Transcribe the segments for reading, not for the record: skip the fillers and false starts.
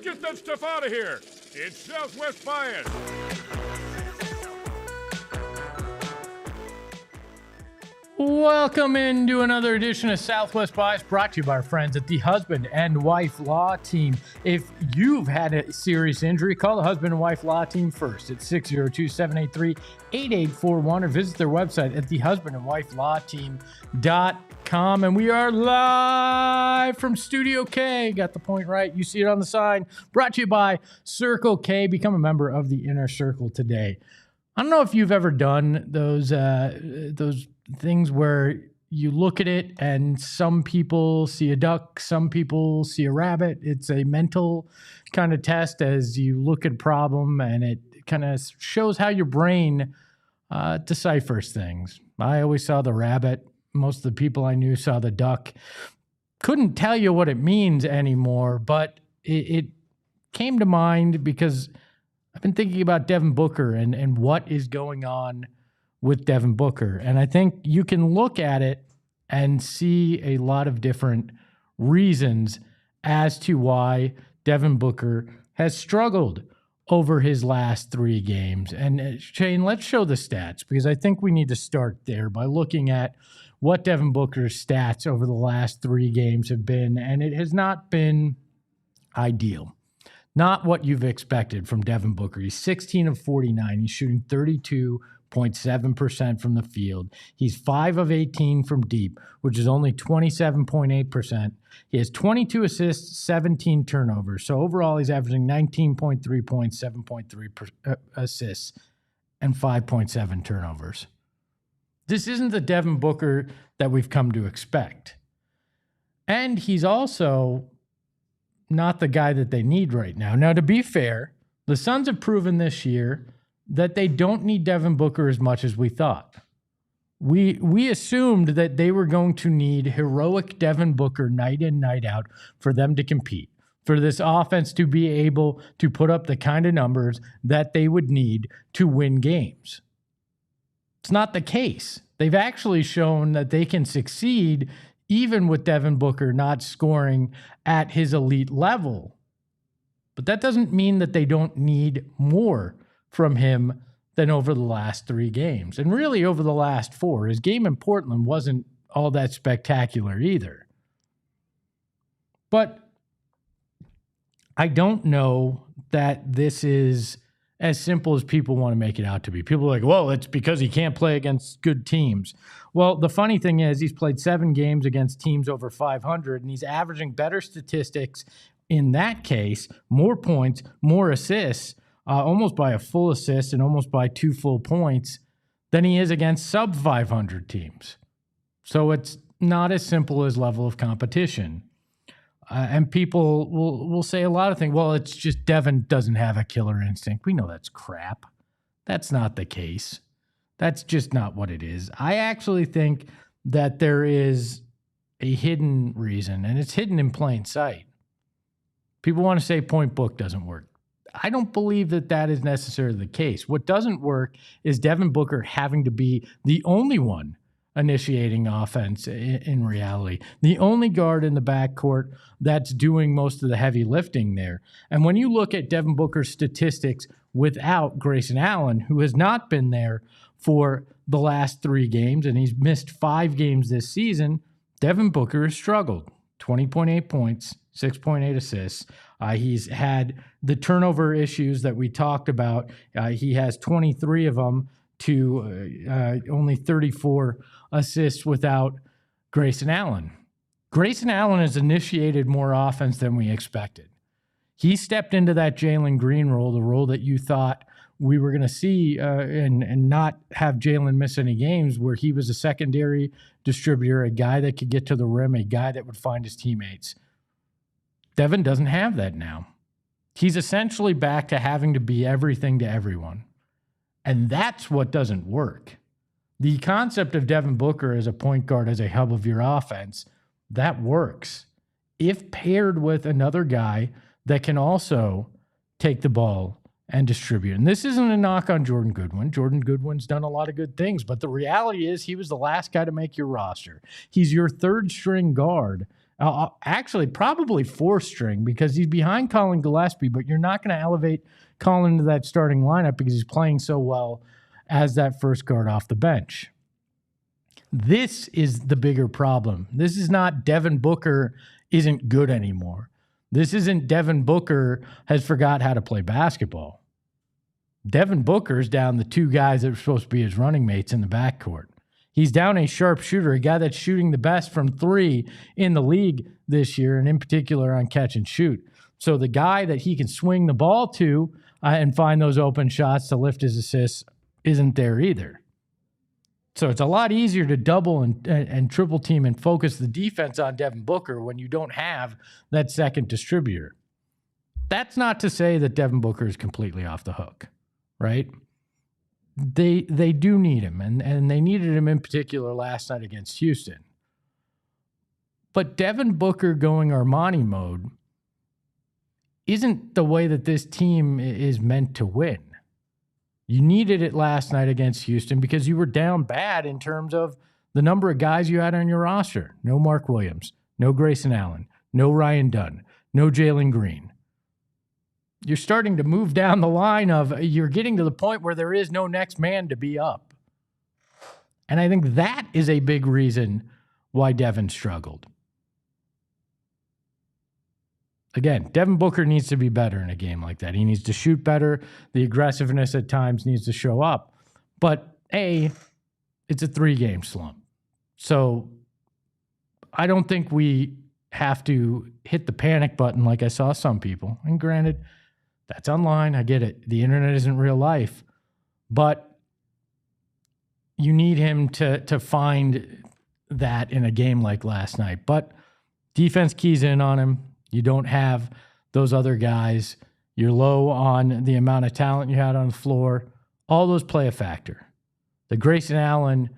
Get that stuff out of here. It's Southwest Bias. Welcome into another edition of Southwest Bias, brought to you by our friends at the Husband and Wife Law Team. If you've had a serious injury, call the Husband and Wife Law Team first at 602-783-8841 or visit their website at thehusbandandwifelawteam.com. And we are live from Studio K. Got the point right. You see it on the sign. Brought to you by Circle K. Become a member of the Inner Circle today. I don't know if you've ever done those things where you look at it and some people see a duck, some people see a rabbit. It's a mental kind of test as you look at a problem, and it kind of shows how your brain deciphers things. I always saw the rabbit. Most of the people I knew saw the duck. Couldn't tell you what it means anymore, but it came to mind because I've been thinking about Devin Booker and what is going on with Devin Booker. And I think you can look at it and see a lot of different reasons as to why Devin Booker has struggled over his last 3 games. And Shane, let's show the stats, because I think we need to start there by looking at what Devin Booker's stats over the last 3 games have been. And it has not been ideal. Not what you've expected from Devin Booker. He's 16 of 49. He's shooting 32.7% from the field. He's 5 of 18 from deep, which is only 27.8%. He has 22 assists, 17 turnovers. So overall, he's averaging 19.3 points, 7.3 assists, and 5.7 turnovers. This isn't the Devin Booker that we've come to expect. And he's also not the guy that they need right now. Now, to be fair, the Suns have proven this year that they don't need Devin Booker as much as we thought. We assumed that they were going to need heroic Devin Booker night in, night out for them to compete, for this offense to be able to put up the kind of numbers that they would need to win games. It's not the case. They've actually shown that they can succeed even with Devin Booker not scoring at his elite level. But that doesn't mean that they don't need more from him than over the last 3 games. And really over the last 4. His game in Portland wasn't all that spectacular either. But I don't know that this is as simple as people want to make it out to be. People are like, well, it's because he can't play against good teams. Well, the funny thing is he's played 7 games against teams over 500, and he's averaging better statistics in that case, more points, more assists, almost by a full assist and almost by 2 full points than he is against sub-500 teams. So it's not as simple as level of competition. And people will say a lot of things. Well, it's just Devin doesn't have a killer instinct. We know that's crap. That's not the case. That's just not what it is. I actually think that there is a hidden reason, and it's hidden in plain sight. People want to say point book doesn't work. I don't believe that that is necessarily the case. What doesn't work is Devin Booker having to be the only one initiating offense in reality. The only guard in the backcourt that's doing most of the heavy lifting there. And when you look at Devin Booker's statistics without Grayson Allen, who has not been there for the last 3 games, and he's missed 5 games this season, Devin Booker has struggled. 20.8 points, 6.8 assists. He's had the turnover issues that we talked about. He has 23 of them to only 34 assists without Grayson Allen. Grayson Allen has initiated more offense than we expected. He stepped into that Jalen Green role, the role that you thought we were going to see and not have Jalen miss any games, where he was a secondary distributor, a guy that could get to the rim, a guy that would find his teammates. Devin doesn't have that now. He's essentially back to having to be everything to everyone. And that's what doesn't work. The concept of Devin Booker as a point guard, as a hub of your offense, that works. If paired with another guy that can also take the ball and distribute. And this isn't a knock on Jordan Goodwin. Jordan Goodwin's done a lot of good things, but the reality is he was the last guy to make your roster. He's your third string guard. Actually, probably fourth string because he's behind Colin Gillespie, but you're not going to elevate Colin to that starting lineup because he's playing so well as that first guard off the bench. This is the bigger problem. This is not Devin Booker isn't good anymore. This isn't Devin Booker has forgot how to play basketball. Devin Booker's down the two guys that are supposed to be his running mates in the backcourt. He's down a sharpshooter, a guy that's shooting the best from three in the league this year, and in particular on catch and shoot. So the guy that he can swing the ball to and find those open shots to lift his assists isn't there either. So it's a lot easier to double and triple team and focus the defense on Devin Booker when you don't have that second distributor. That's not to say that Devin Booker is completely off the hook, right? They do need him, and they needed him in particular last night against Houston. But Devin Booker going Armani mode isn't the way that this team is meant to win. You needed it last night against Houston because you were down bad in terms of the number of guys you had on your roster. No Mark Williams, no Grayson Allen, no Ryan Dunn, no Jalen Green. You're starting to move down the line of you're getting to the point where there is no next man to be up. And I think that is a big reason why Devin struggled. Again, Devin Booker needs to be better in a game like that. He needs to shoot better. The aggressiveness at times needs to show up. But it's a 3-game slump. So I don't think we have to hit the panic button like I saw some people. And granted, that's online. I get it. The internet isn't real life. But you need him to find that in a game like last night. But defense keys in on him. You don't have those other guys. You're low on the amount of talent you had on the floor. All those play a factor. The Grayson Allen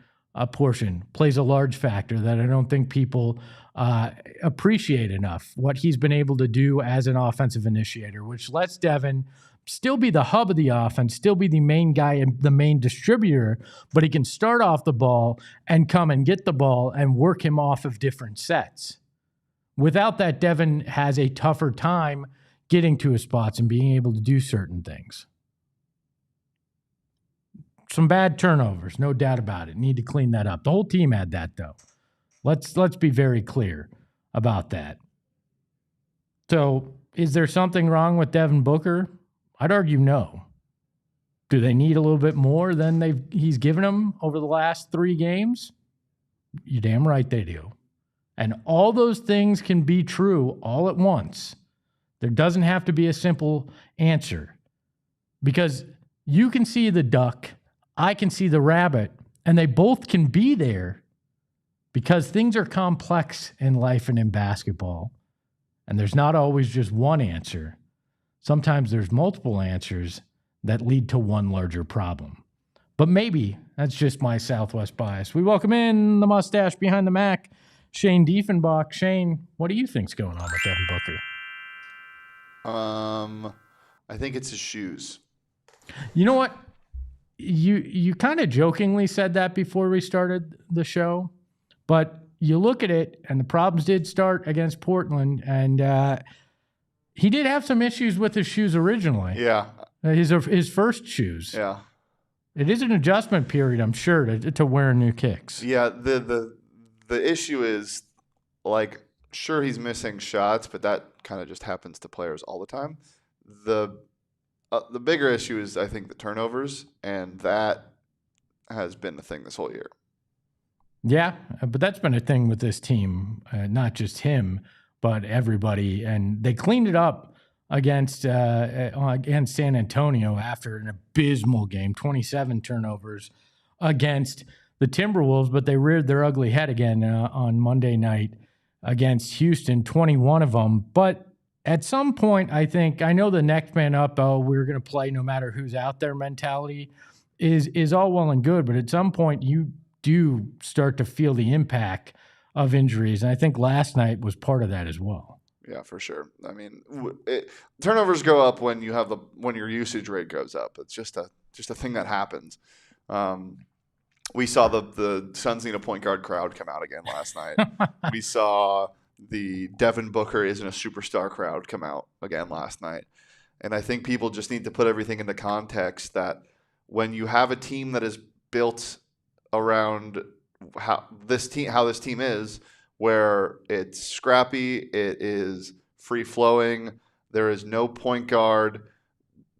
portion plays a large factor that I don't think people appreciate enough. What he's been able to do as an offensive initiator, which lets Devin still be the hub of the offense, still be the main guy and the main distributor, but he can start off the ball and come and get the ball and work him off of different sets. Without that, Devin has a tougher time getting to his spots and being able to do certain things. Some bad turnovers, no doubt about it. Need to clean that up. The whole team had that, though. Let's be very clear about that. So, is there something wrong with Devin Booker? I'd argue no. Do they need a little bit more than he's given them over the last 3 games? You're damn right they do. And all those things can be true all at once. There doesn't have to be a simple answer. Because you can see the duck, I can see the rabbit, and they both can be there because things are complex in life and in basketball. And there's not always just one answer. Sometimes there's multiple answers that lead to one larger problem. But maybe that's just my Southwest bias. We welcome in the mustache behind the Mac, Shane Diefenbach. Shane, what do you think's going on with Devin Booker? I think it's his shoes. You know what? You kind of jokingly said that before we started the show, but you look at it, and the problems did start against Portland, and he did have some issues with his shoes originally. Yeah. His first shoes. Yeah. It is an adjustment period, I'm sure, to wear new kicks. Yeah, the issue is, like, sure, he's missing shots, but that kind of just happens to players all the time. The bigger issue is, I think, the turnovers, and that has been the thing this whole year. Yeah, but that's been a thing with this team, not just him, but everybody. And they cleaned it up against San Antonio after an abysmal game, 27 turnovers against the Timberwolves, but they reared their ugly head again on Monday night against Houston, 21 of them. But at some point, I know the next man up, we're going to play no matter who's out there mentality is all well and good, but at some point you do start to feel the impact of injuries. And I think last night was part of that as well. Yeah, for sure. I mean, turnovers go up when your usage rate goes up. It's just a thing that happens. We saw the Suns need a point guard crowd come out again last night. We saw the Devin Booker isn't a superstar crowd come out again last night. And I think people just need to put everything into context that when you have a team that is built around how this team is, where it's scrappy, it is free flowing, there is no point guard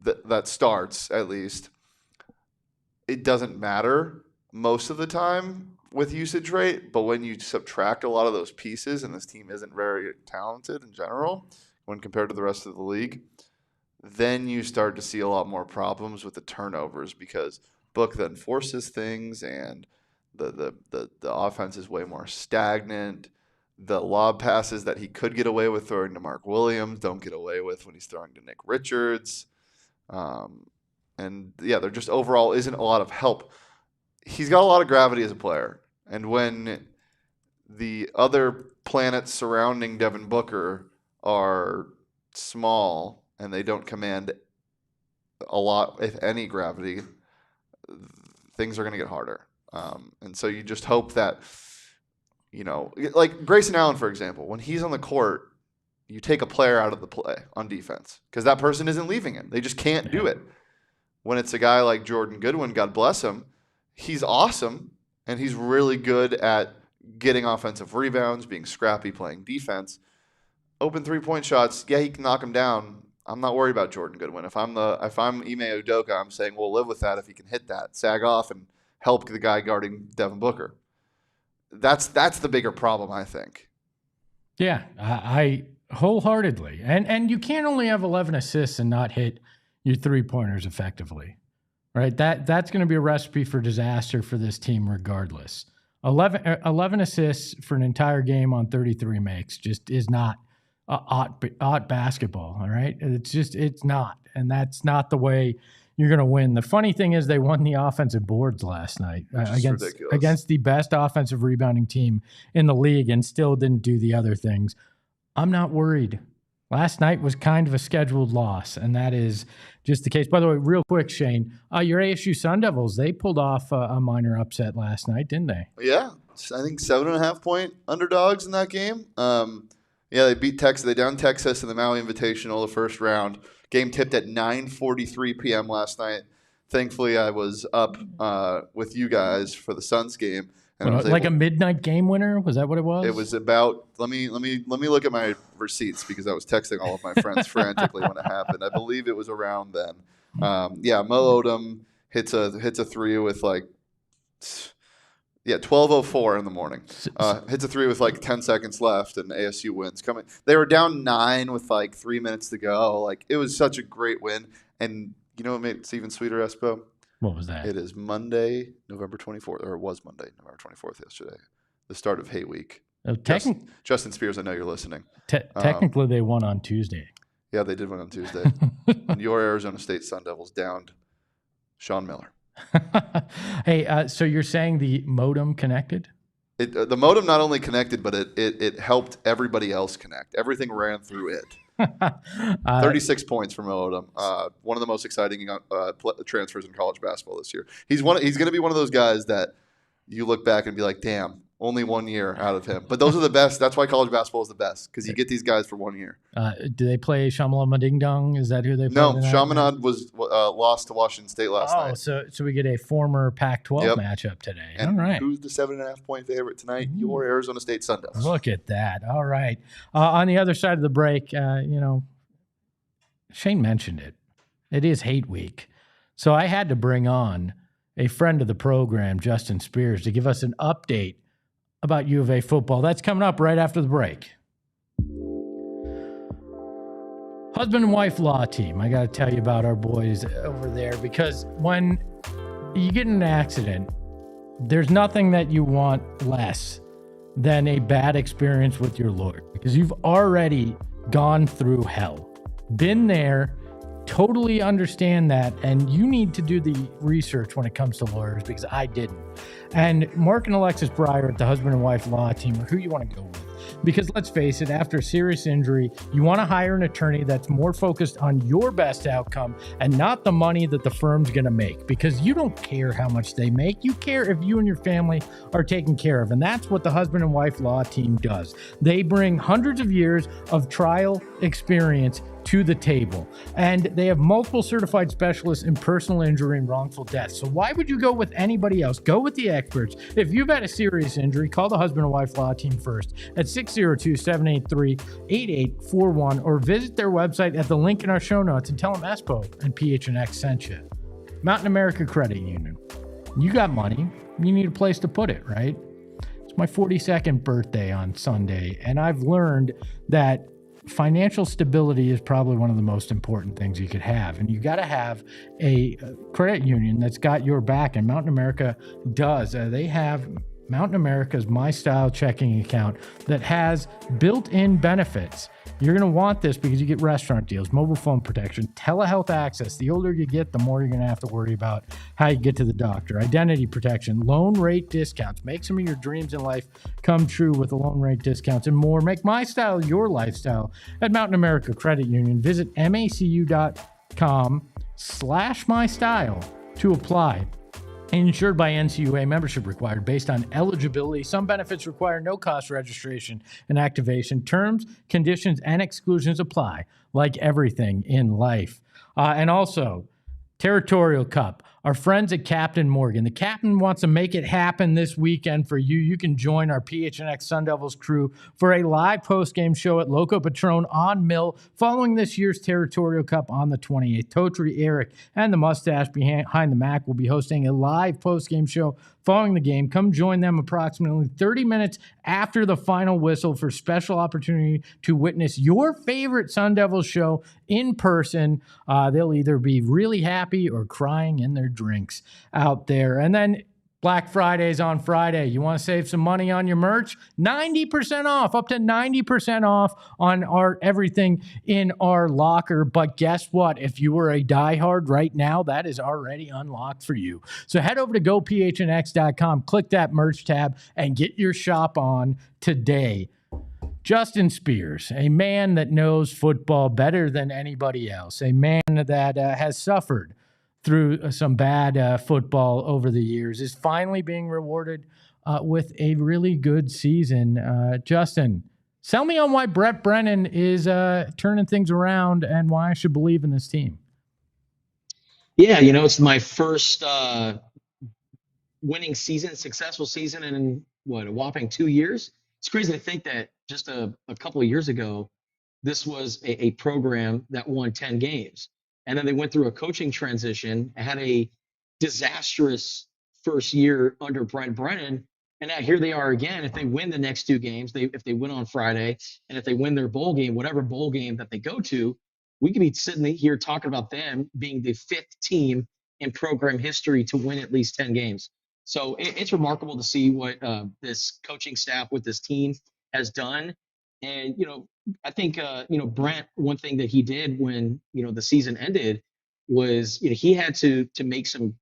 that starts, at least. It doesn't matter most of the time with usage rate, but when you subtract a lot of those pieces, and this team isn't very talented in general when compared to the rest of the league, then you start to see a lot more problems with the turnovers, because Book then forces things, and the offense is way more stagnant. The lob passes that he could get away with throwing to Mark Williams don't get away with when he's throwing to Nick Richards. And yeah, there just overall isn't a lot of help. He's got a lot of gravity as a player. And when the other planets surrounding Devin Booker are small and they don't command a lot, if any, gravity, things are going to get harder. And so you just hope that, like Grayson Allen, for example, when he's on the court, you take a player out of the play on defense because that person isn't leaving him. They just can't do it. When it's a guy like Jordan Goodwin, God bless him, he's awesome, and he's really good at getting offensive rebounds, being scrappy, playing defense. Open three-point shots, yeah, he can knock them down. I'm not worried about Jordan Goodwin. If I'm Ime Udoka, I'm saying we'll live with that if he can hit that, sag off, and help the guy guarding Devin Booker. That's the bigger problem, I think. Yeah, I wholeheartedly. And you can't only have 11 assists and not hit your three-pointers effectively, right? That's going to be a recipe for disaster for this team regardless. 11 assists for an entire game on 33 makes just is not Ott basketball, all right? It's not. And that's not the way you're going to win. The funny thing is they won the offensive boards last night against the best offensive rebounding team in the league and still didn't do the other things. I'm not worried. Last night was kind of a scheduled loss, and that is just the case. By the way, real quick, Shane, your ASU Sun Devils, they pulled off a minor upset last night, didn't they? Yeah, I think 7.5-point underdogs in that game. Yeah, they beat Texas. They downed Texas in the Maui Invitational the first round. Game tipped at 9:43 p.m. last night. Thankfully, I was up with you guys for the Suns game. And a midnight game winner? Was that what it was? It was about. Let me look at my receipts because I was texting all of my friends frantically when it happened. I believe it was around then. Mo Odom hits a three with 12:04 in the morning. Hits a three with 10 seconds left, and ASU wins. They were down 9 with 3 minutes to go. It was such a great win. And you know what made it even sweeter, Espo? What was that? It is Monday, November 24th, or it was Monday, November 24th yesterday, the start of Hate Week. Justin Spears, I know you're listening. Technically, they won on Tuesday. Yeah, they did win on Tuesday. And your Arizona State Sun Devils downed Sean Miller. Hey, so you're saying the modem connected? The modem not only connected, but it helped everybody else connect. Everything ran through it. 36 points from Odom. One of the most exciting transfers in college basketball this year. He's going to be one of those guys that you look back and be like, damn, only 1 year out of him. But those are the best. That's why college basketball is the best, because you get these guys for 1 year. Do they play Shamalama Ding Dong? Is that who they play? No, Chaminade was lost to Washington State last night. So we get a former Pac-12 matchup today. And all right. Who's the 7.5-point favorite tonight? Your Arizona State Sun Devils. Look at that. All right. On the other side of the break, Shane mentioned it. It is Hate Week. So I had to bring on a friend of the program, Justin Spears, to give us an update about U of A football. That's coming up right after the break. Husband and wife law team. I got to tell you about our boys over there, because when you get in an accident, there's nothing that you want less than a bad experience with your lawyer, because you've already gone through hell. Been there, totally understand that, and you need to do the research when it comes to lawyers because I didn't. And Mark and Alexis Breyer at the husband and wife law team are who you want to go with. Because let's face it, after a serious injury, you want to hire an attorney that's more focused on your best outcome and not the money that the firm's going to make. Because you don't care how much they make. You care if you and your family are taken care of. And that's what the husband and wife law team does. They bring hundreds of years of trial experience to the table. And they have multiple certified specialists in personal injury and wrongful death. So why would you go with anybody else? Go with the experts. If you've had a serious injury, call the husband and wife law team first at 602-783-8841 or visit their website at the link in our show notes and tell them Espo and PHNX sent you. Mountain America Credit Union. You got money. You need a place to put it, right? It's my 42nd birthday on Sunday, and I've learned that financial stability is probably one of the most important things you could have. And you got to have a credit union that's got your back. And Mountain America does. They have Mountain America's My Style checking account that has built-in benefits. You're going to want this because you get restaurant deals, mobile phone protection, telehealth access. The older you get, the more you're going to have to worry about how you get to the doctor. Identity protection, loan rate discounts. Make some of your dreams in life come true with the loan rate discounts and more. Make My Style your lifestyle at Mountain America Credit Union. Visit macu.com/mystyle to apply. Insured by NCUA, membership required based on eligibility. Some benefits require no cost registration and activation. Terms, conditions, and exclusions apply, like everything in life. And also, Territorial Cup. Our friends at Captain Morgan. The captain wants to make it happen this weekend for you. You can join our PHNX Sun Devils crew for a live post-game show at Loco Patron on Mill following this year's Territorial Cup on the 28th. Totri, Eric, and the mustache behind the Mac will be hosting a live post-game show following the game. Come join them approximately 30 minutes after the final whistle for special opportunity to witness your favorite Sun Devils show in person. They'll either be really happy or crying in their drinks out there. And then Black Friday's on Friday. You want to save some money on your merch? 90% off, up to 90% off on our everything in our locker. But guess what? If you were a diehard right now, that is already unlocked for you. So head over to gophnx.com, click that merch tab, and get your shop on today. Justin Spears, a man that knows football better than anybody else, a man that has suffered through some bad football over the years, is finally being rewarded with a really good season. Justin, sell me on why Brett Brennan is turning things around and why I should believe in this team. Yeah, it's my first winning season, successful season in a whopping 2 years. It's crazy to think that just a couple of years ago, this was a program that won 10 games. And then they went through a coaching transition, had a disastrous first year under Brent Brennan. And now here they are again. If they win the next two games, if they win on Friday, and if they win their bowl game, whatever bowl game that they go to, we could be sitting here talking about them being the fifth team in program history to win at least 10 games. So it's remarkable to see what this coaching staff with this team has done. And, I think, Brent, one thing that he did when, the season ended was, he had to make some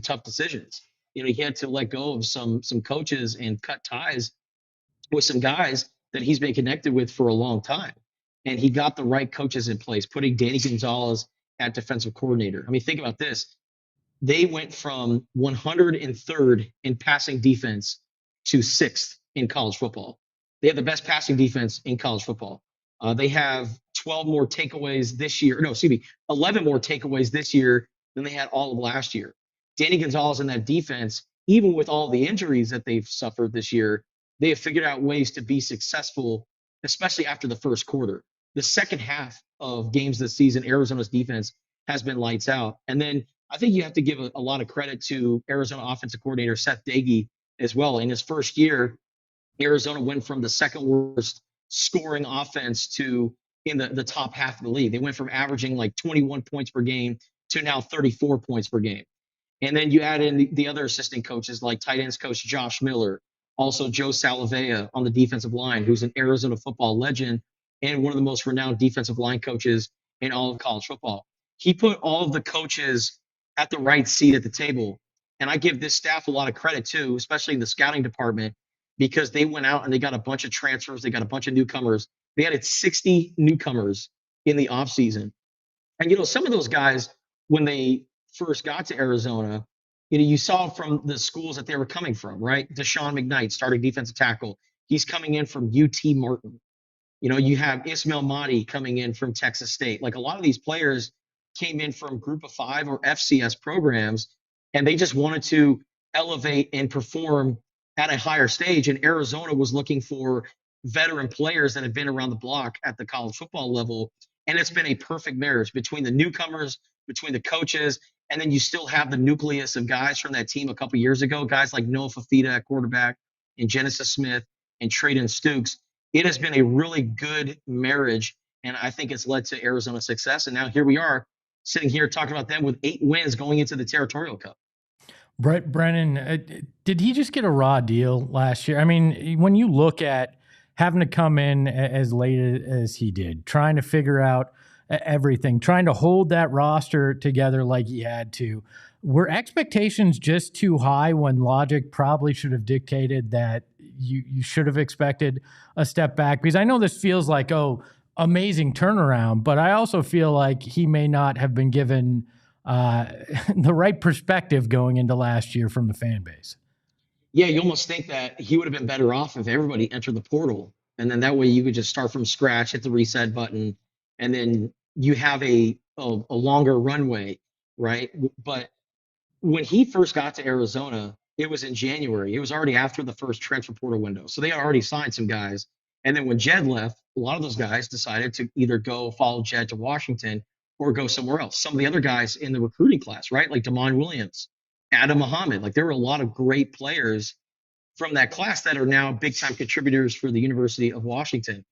tough decisions. He had to let go of some coaches and cut ties with some guys that he's been connected with for a long time. And he got the right coaches in place, putting Danny Gonzalez at defensive coordinator. I mean, think about this. They went from 103rd in passing defense to 6th in college football. They have the best passing defense in college football. They have 11 more takeaways this year than they had all of last year. Danny Gonzalez in that defense, even with all the injuries that they've suffered this year, they have figured out ways to be successful, especially after the first quarter. The second half of games this season, Arizona's defense has been lights out. And then I think you have to give a lot of credit to Arizona offensive coordinator Seth Doege as well. In his first year, Arizona went from the second worst scoring offense to in the top half of the league. They went from averaging like 21 points per game to now 34 points per game. And then you add in the other assistant coaches like tight ends coach Josh Miller, also Joe Salavea on the defensive line, who's an Arizona football legend, and one of the most renowned defensive line coaches in all of college football. He put all of the coaches at the right seat at the table. And I give this staff a lot of credit too, especially in the scouting department, because they went out and they got a bunch of transfers. They got a bunch of newcomers. They added 60 newcomers in the offseason. And, some of those guys, when they first got to Arizona, you saw from the schools that they were coming from, right? Deshaun McKnight, starting defensive tackle. He's coming in from UT Martin. You have Ismail Mahdi coming in from Texas State. Like a lot of these players came in from Group of Five or FCS programs, and they just wanted to elevate and perform at a higher stage. And Arizona was looking for veteran players that have been around the block at the college football level. And it's been a perfect marriage between the newcomers, between the coaches, and then you still have the nucleus of guys from that team a couple years ago, guys like Noah Fafita at quarterback and Genesis Smith and Traden Stukes. It has been a really good marriage, and I think it's led to Arizona success. And now here we are sitting here talking about them with 8 wins going into the Territorial Cup. Brennan, did he just get a raw deal last year? I mean, when you look at having to come in as late as he did, trying to figure out everything, trying to hold that roster together like he had to, were expectations just too high when logic probably should have dictated that you should have expected a step back? Because I know this feels like, amazing turnaround, but I also feel like he may not have been given the right perspective going into last year from the fan base. Yeah, you almost think that he would have been better off if everybody entered the portal. And then that way you could just start from scratch, hit the reset button, and then you have a longer runway, right? But when he first got to Arizona, it was in January. It was already after the first transfer portal window. So they had already signed some guys. And then when Jed left, a lot of those guys decided to either go follow Jed to Washington or go somewhere else. Some of the other guys in the recruiting class, right? Like Damon Williams, Adam Muhammad. Like there were a lot of great players from that class that are now big time contributors for the University of Washington.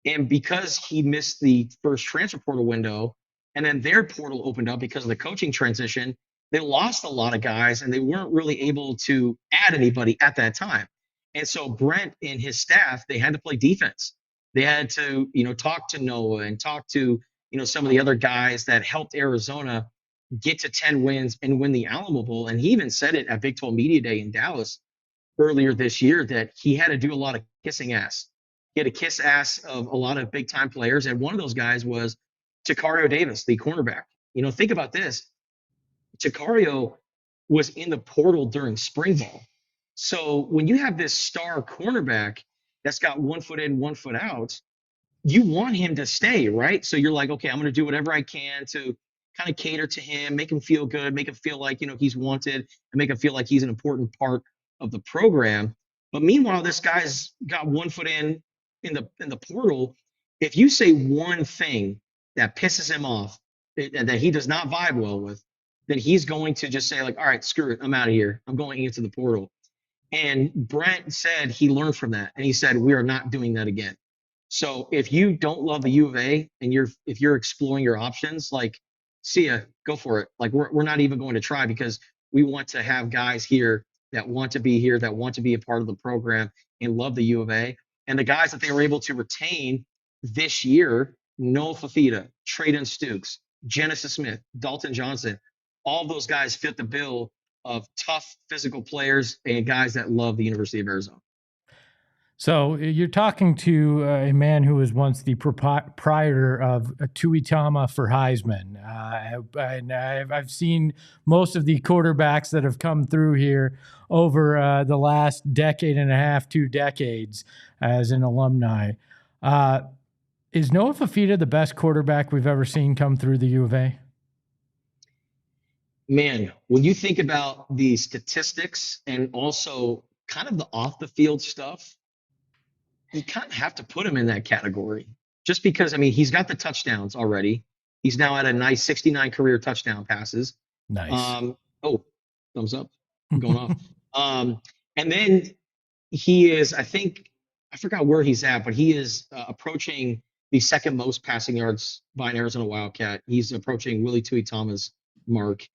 And because he missed the first transfer portal window and then their portal opened up because of the coaching transition, they lost a lot of guys and they weren't really able to add anybody at that time. And so Brent and his staff, they had to play defense. They had to, talk to Noah and talk to, some of the other guys that helped Arizona get to 10 wins and win the Alamo Bowl. And he even said it at Big 12 Media Day in Dallas earlier this year that he had to do a lot of kissing ass. He had to kiss ass of a lot of big time players. And one of those guys was Tacario Davis, the cornerback. Think about this. Tacario was in the portal during spring ball. So when you have this star cornerback that's got 1 foot in, 1 foot out, you want him to stay, right? So you're like, okay, I'm going to do whatever I can to kind of cater to him, make him feel good, make him feel like, he's wanted, and make him feel like he's an important part of the program. But meanwhile, this guy's got 1 foot in the portal. If you say one thing that pisses him off and that he does not vibe well with, then he's going to just say like, all right, screw it, I'm out of here. I'm going into the portal. And Brent said he learned from that. And he said, we are not doing that again. So if you don't love the U of A and if you're exploring your options, like, see ya, go for it. Like we're not even going to try because we want to have guys here that want to be here, that want to be a part of the program and love the U of A. And the guys that they were able to retain this year, Noah Fafita, Traden Stukes, Genesis Smith, Dalton Johnson, all those guys fit the bill of tough physical players and guys that love the University of Arizona. So you're talking to a man who was once the proprietor of Tuitama for Heisman. And I've seen most of the quarterbacks that have come through here over the last decade and a half, 2 decades as an alumni. Is Noah Fafita the best quarterback we've ever seen come through the U of A? Man, when you think about the statistics and also kind of the off the field stuff, you kind of have to put him in that category just because, he's got the touchdowns already. He's now at a nice 69 career touchdown passes. Nice. Thumbs up, going off. And then he is, I forgot where he's at, but he is approaching the second most passing yards by an Arizona Wildcat. He's approaching Willie Tuitama's mark.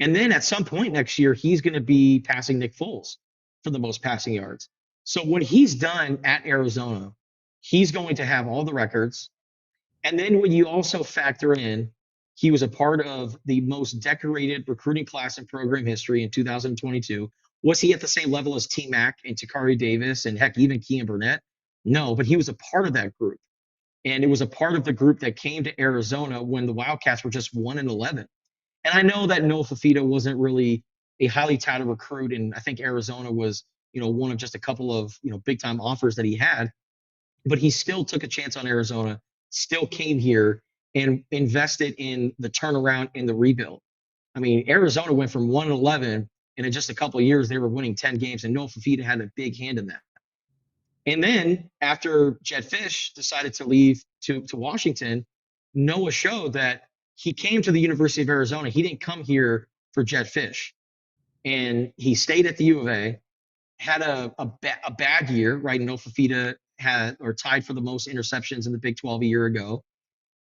And then at some point next year, he's going to be passing Nick Foles for the most passing yards. So when he's done at Arizona, He's going to have all the records. And then when you also factor in, he was a part of the most decorated recruiting class in program history in 2022. Was he at the same level as T Mac and Takari Davis and heck, even Kean Burnett? No, but he was a part of that group. And it was a part of the group that came to Arizona when the Wildcats were just 1-11. And I know that Noah Fafita wasn't really a highly touted recruit, and I think Arizona was, one of just a couple of, big time offers that he had. But he still took a chance on Arizona, still came here and invested in the turnaround and the rebuild. I mean, Arizona went from 1-11, and in just a couple of years, they were winning 10 games, and Noah Fafita had a big hand in that. And then after Jedd Fisch decided to leave to Washington, Noah showed that he came to the University of Arizona. He didn't come here for Jedd Fisch. And he stayed at the U of A, had a bad year, right? Noah Fafita had or tied for the most interceptions in the Big 12 a year ago.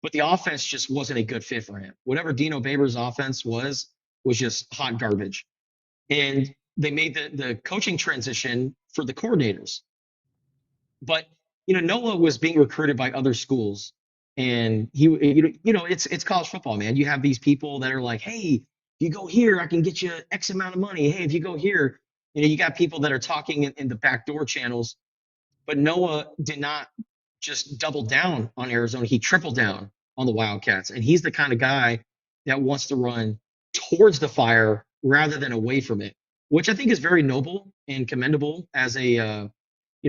But the offense just wasn't a good fit for him. Whatever Dino Babers' offense was just hot garbage. And they made the coaching transition for the coordinators. But Noah was being recruited by other schools, and it's college football, man. You have these people that are like, hey, if you go here, I can get you X amount of money. Hey, if you go here, you got people that are talking in the backdoor channels. But Noah did not just double down on Arizona; he tripled down on the Wildcats, and he's the kind of guy that wants to run towards the fire rather than away from it, which I think is very noble and commendable as a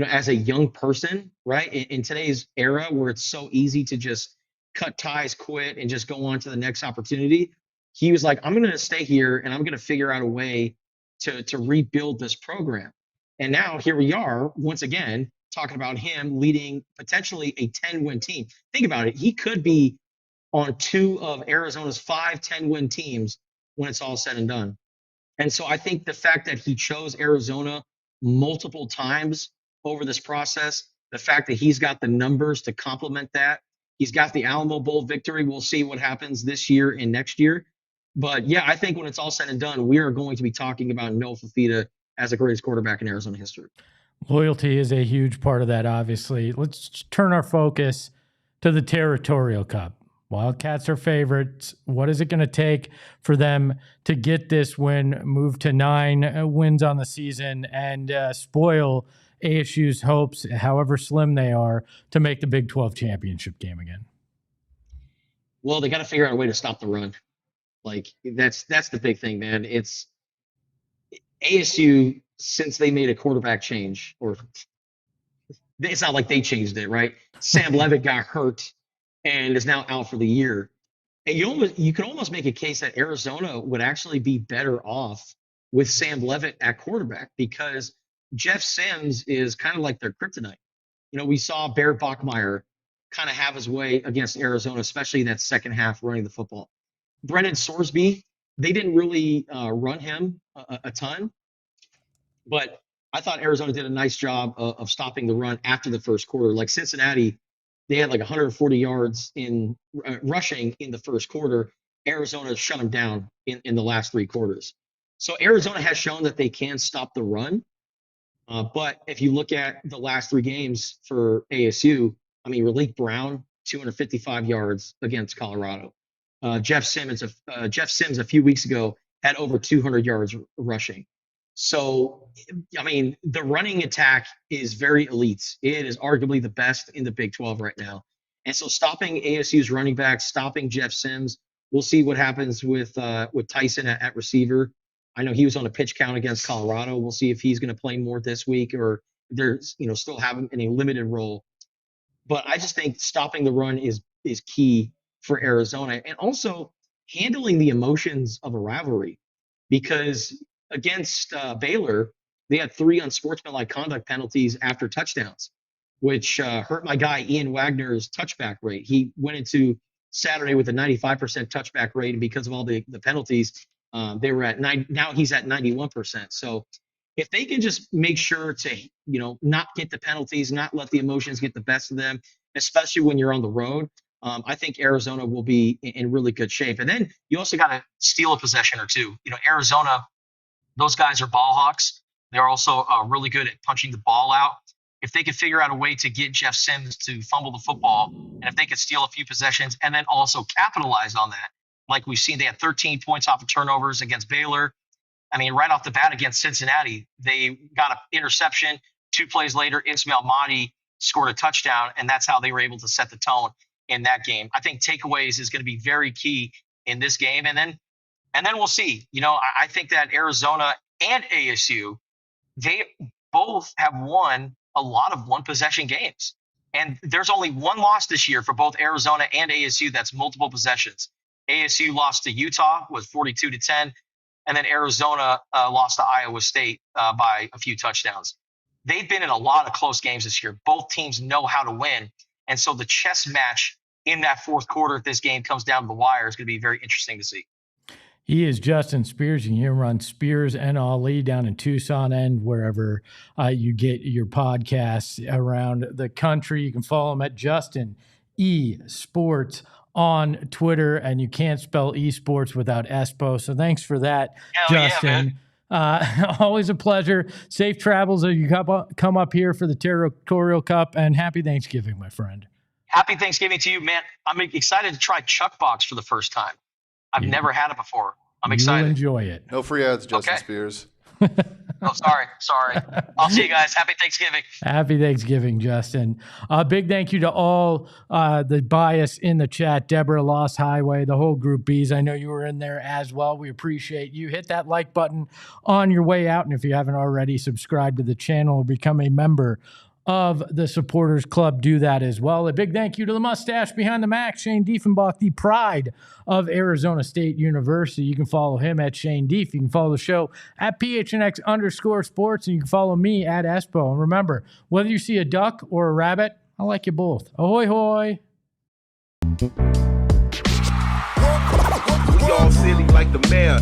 as a young person, right? In today's era where it's so easy to just cut ties, quit, and just go on to the next opportunity, he was like, I'm going to stay here and I'm going to figure out a way to rebuild this program. And now here we are, once again, talking about him leading potentially a 10-win team. Think about it. He could be on 2 of Arizona's 5 10-win teams when it's all said and done. And so I think the fact that he chose Arizona multiple times over this process, the fact that he's got the numbers to complement that, he's got the Alamo Bowl victory. We'll see what happens this year and next year. But yeah, I think when it's all said and done, we are going to be talking about Noah Fafita as the greatest quarterback in Arizona history. Loyalty is a huge part of that, obviously. Let's turn our focus to the Territorial Cup. Wildcats are favorites. What is it going to take for them to get this win, move to 9 wins on the season, and spoil ASU's hopes, however slim they are, to make the Big 12 championship game again? Well, they got to figure out a way to stop the run. Like that's the big thing, man. It's ASU, since they made a quarterback change, or it's not like they changed it, right? Sam Levitt got hurt and is now out for the year. And you could almost make a case that Arizona would actually be better off with Sam Levitt at quarterback, because Jeff Sims is kind of like their kryptonite. We saw Bear Bachmeier kind of have his way against Arizona, especially that second half running the football. Brennan Sorsby, they didn't really run him a ton, but I thought Arizona did a nice job of stopping the run after the first quarter. Like Cincinnati, they had like 140 yards in rushing in the first quarter. Arizona shut them down in the last 3 quarters. So Arizona has shown that they can stop the run. But if you look at the last 3 games for ASU, I mean, Raleek Brown, 255 yards against Colorado. Jeff Sims a few weeks ago had over 200 yards rushing. So, I mean, the running attack is very elite. It is arguably the best in the Big 12 right now. And so stopping ASU's running back, stopping Jeff Sims, we'll see what happens with Tyson at receiver. I know he was on a pitch count against Colorado. We'll see if he's going to play more this week, or they're still have him in a limited role. But I just think stopping the run is key for Arizona, and also handling the emotions of a rivalry, because against Baylor, they had 3 unsportsmanlike conduct penalties after touchdowns, which hurt my guy Ian Wagner's touchback rate. He went into Saturday with a 95% touchback rate, and because of all the penalties, they were at 9. Now he's at 91%. So if they can just make sure to not get the penalties, not let the emotions get the best of them, especially when you're on the road, I think Arizona will be in really good shape. And then you also got to steal a possession or two. Arizona, those guys are ball hawks. They're also really good at punching the ball out. if they could figure out a way to get Jeff Sims to fumble the football, and if they could steal a few possessions and then also capitalize on that, like we've seen, they had 13 points off of turnovers against Baylor. I mean, right off the bat against Cincinnati, they got an interception. 2 plays later, Ismail Mahdi scored a touchdown, and that's how they were able to set the tone in that game. I think takeaways is going to be very key in this game, and then we'll see. I think that Arizona and ASU, they both have won a lot of one-possession games, and there's only one loss this year for both Arizona and ASU. That's multiple possessions. ASU lost to Utah with 42-10, and then Arizona lost to Iowa State by a few touchdowns. They've been in a lot of close games this year. Both teams know how to win. And so the chess match in that fourth quarter, if this game comes down to the wire, is going to be very interesting to see. He is Justin Spears. You can hear him on Spears and Ali down in Tucson and wherever you get your podcasts around the country. You can follow him at Justin E Sports on Twitter, and you can't spell esports without Espo. So thanks for that, Hell Justin. Yeah, man. Always a pleasure. Safe travels as you come up here for the Territorial Cup, and happy Thanksgiving, my friend. Happy Thanksgiving to you, man. I'm excited to try Chuck Box for the first time. I've never had it before. I'm excited. You'll enjoy it. No free ads, Justin Okay. Spears. Oh, sorry. I'll see you guys. Happy Thanksgiving. Happy Thanksgiving, Justin. Big thank you to all the bias in the chat. Deborah, Lost Highway, the whole group B's. I know you were in there as well. We appreciate you. Hit that like button on your way out. And if you haven't already, subscribe to the channel or become a member of the Supporters Club. Do that as well. A big thank you to the mustache behind the Mac, Shane Diefenbach, the pride of Arizona State University. You can follow him at Shane Dief. You can follow the show at PHNX_sports, and you can follow me at Espo. And remember, whether you see a duck or a rabbit, I like you both. Ahoy, hoy. We all silly like the mayor.